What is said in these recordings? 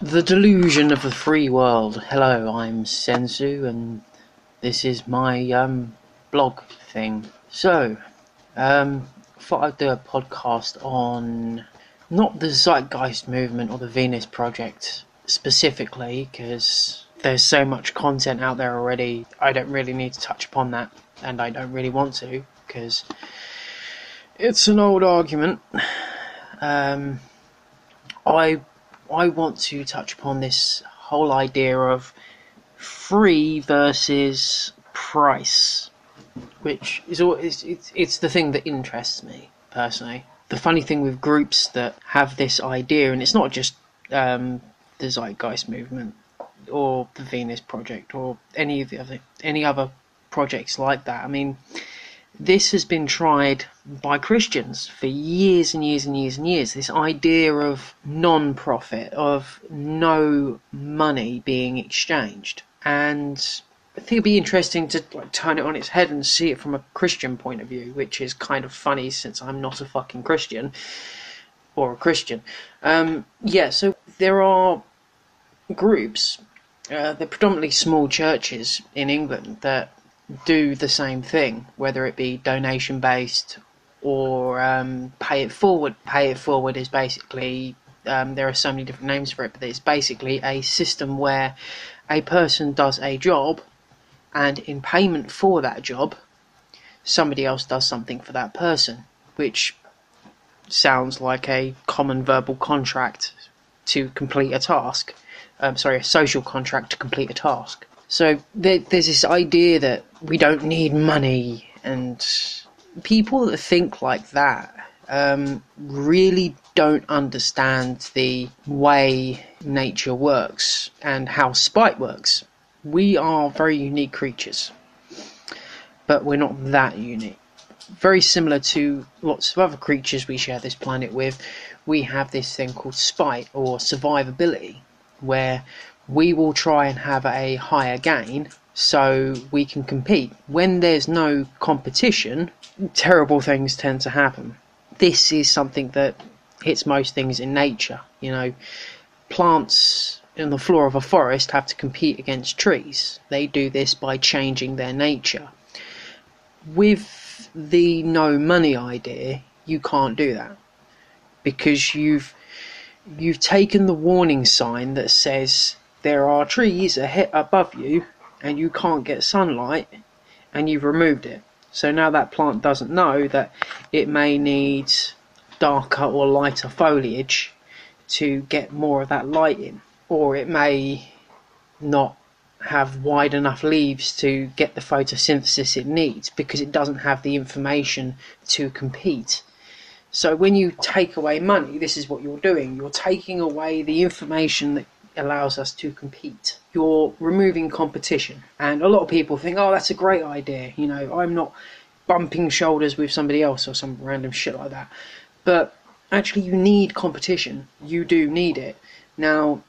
The delusion of the free world. Hello, I'm Sensu, and this is my blog thing. So, thought I'd do a podcast on not the Zeitgeist movement or the Venus Project specifically, because there's so much content out there already. I don't really need to touch upon that, and I don't really want to, because it's an old argument. I want to touch upon this whole idea of free versus price, which is it's the thing that interests me personally. The funny thing with groups that have this idea, and it's not just the Zeitgeist movement or the Venus Project or any other projects like that. I mean, this has been tried by Christians for years and years and years and years. This idea of non-profit, of no money being exchanged. And I think it'd be interesting to turn it on its head and see it from a Christian point of view, which is kind of funny since I'm not a fucking Christian. Or a Christian. So there are groups, they're predominantly small churches in England that do the same thing, whether it be donation based or pay it forward. Pay it forward is basically, there are so many different names for it, but it's basically a system where a person does a job, and in payment for that job, somebody else does something for that person, which sounds like a common verbal contract to complete a task. A social contract to complete a task. So there's this idea that we don't need money, and people that think like that really don't understand the way nature works and how spite works. We are very unique creatures, but we're not that unique. Very similar to lots of other creatures we share this planet with, we have this thing called spite or survivability, where we will try and have a higher gain so we can compete. When there's no competition, terrible things tend to happen. This is something that hits most things in nature. You know, plants in the floor of a forest have to compete against trees. They do this by changing their nature. With the no money idea, you can't do that, because you've taken the warning sign that says there are trees above you and you can't get sunlight, and you've removed it. So now that plant doesn't know that it may need darker or lighter foliage to get more of that light in, or it may not have wide enough leaves to get the photosynthesis it needs because it doesn't have the information to compete. So when you take away money, this is what you're doing. You're taking away the information that allows us to compete. You're removing competition. And a lot of people think, oh, that's a great idea. You know, I'm not bumping shoulders with somebody else or some random shit like that. But actually, you need competition. You do need it. Now,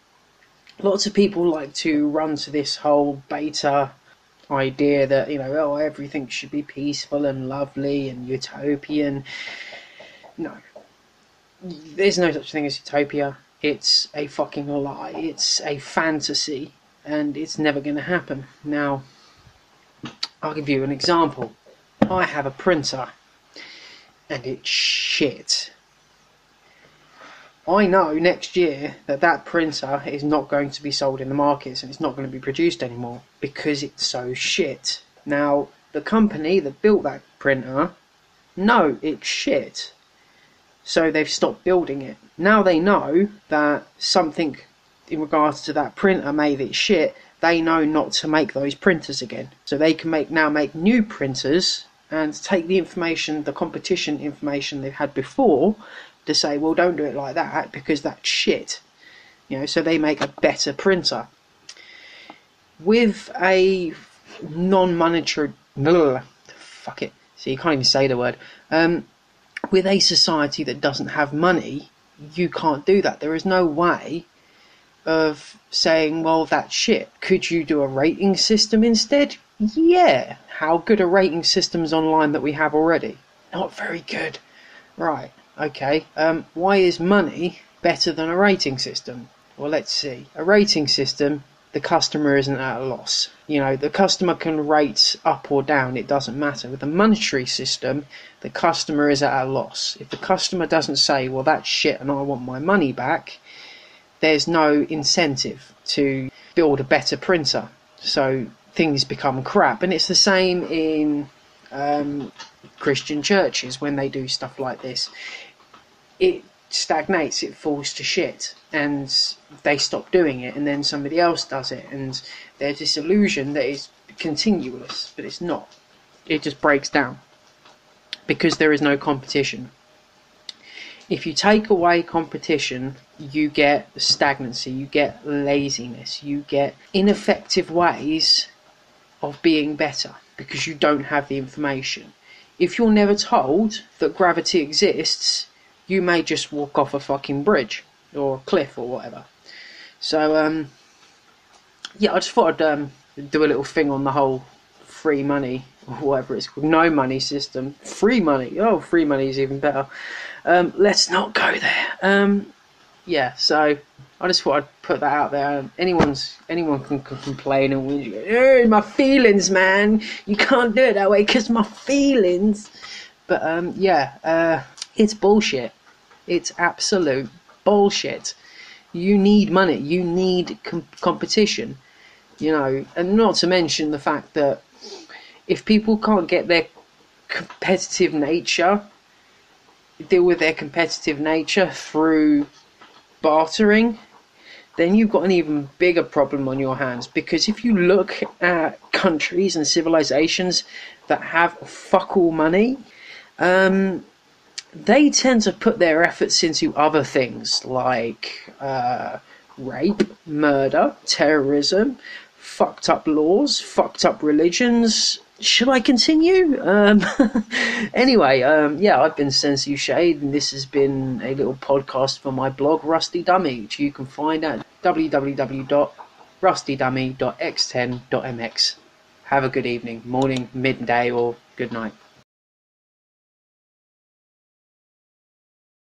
lots of people like to run to this whole beta idea that, you know, oh, everything should be peaceful and lovely and utopian. No, there's no such thing as utopia. It's a fucking lie. It's a fantasy, and it's never going to happen. Now, I'll give you an example. I have a printer, and it's shit. I know next year that printer is not going to be sold in the markets, and it's not going to be produced anymore because it's so shit. Now, the company that built that printer know it's shit. So they've stopped building it. Now they know that something in regards to that printer made it shit. They know not to make those printers again. So they can make new printers and take the information, the competition information they've had before, to say, well, don't do it like that because that's shit. You know, so they make a better printer. With a non-monetary... Fuck it. So you can't even say the word. With a society that doesn't have money, you can't do that. There is no way of saying, well, that's shit. Could you do a rating system instead? Yeah. How good are rating systems online that we have already? Not very good. Right. Okay. Why is money better than a rating system? well, let's see. A rating system, the customer isn't at a loss. You know, the customer can rate up or down, it doesn't matter. With a monetary system, the customer is at a loss. If the customer doesn't say, well, that's shit and I want my money back, there's no incentive to build a better printer. So things become crap. And it's the same in Christian churches when they do stuff like this. It stagnates, it falls to shit, and they stop doing it, and then somebody else does it, and there's this illusion that it's continuous, but it's not. It just breaks down because there is no competition. If you take away competition, you get stagnancy, you get laziness, you get ineffective ways of being better because you don't have the information. If you're never told that gravity exists, you may just walk off a fucking bridge or a cliff or whatever. So, yeah, I just thought I'd do a little thing on the whole free money, or whatever it's called, no money system. Free money. Oh, free money is even better. Let's not go there. Yeah, so I just thought I'd put that out there. Anyone can complain and whinge, hey, my feelings, man. You can't do it that way because my feelings. But yeah, it's bullshit. It's absolute bullshit. You need money. You need competition. You know, and not to mention the fact that if people can't get their competitive nature, deal with their competitive nature through bartering, then you've got an even bigger problem on your hands. Because if you look at countries and civilizations that have fuck all money, they tend to put their efforts into other things like rape, murder, terrorism, fucked up laws, fucked up religions. Should I continue? Anyway, yeah, I've been Sensu Shade, and this has been a little podcast for my blog, Rusty Dummy, which you can find at www.rustydummy.x10.mx. Have a good evening, morning, midday, or good night.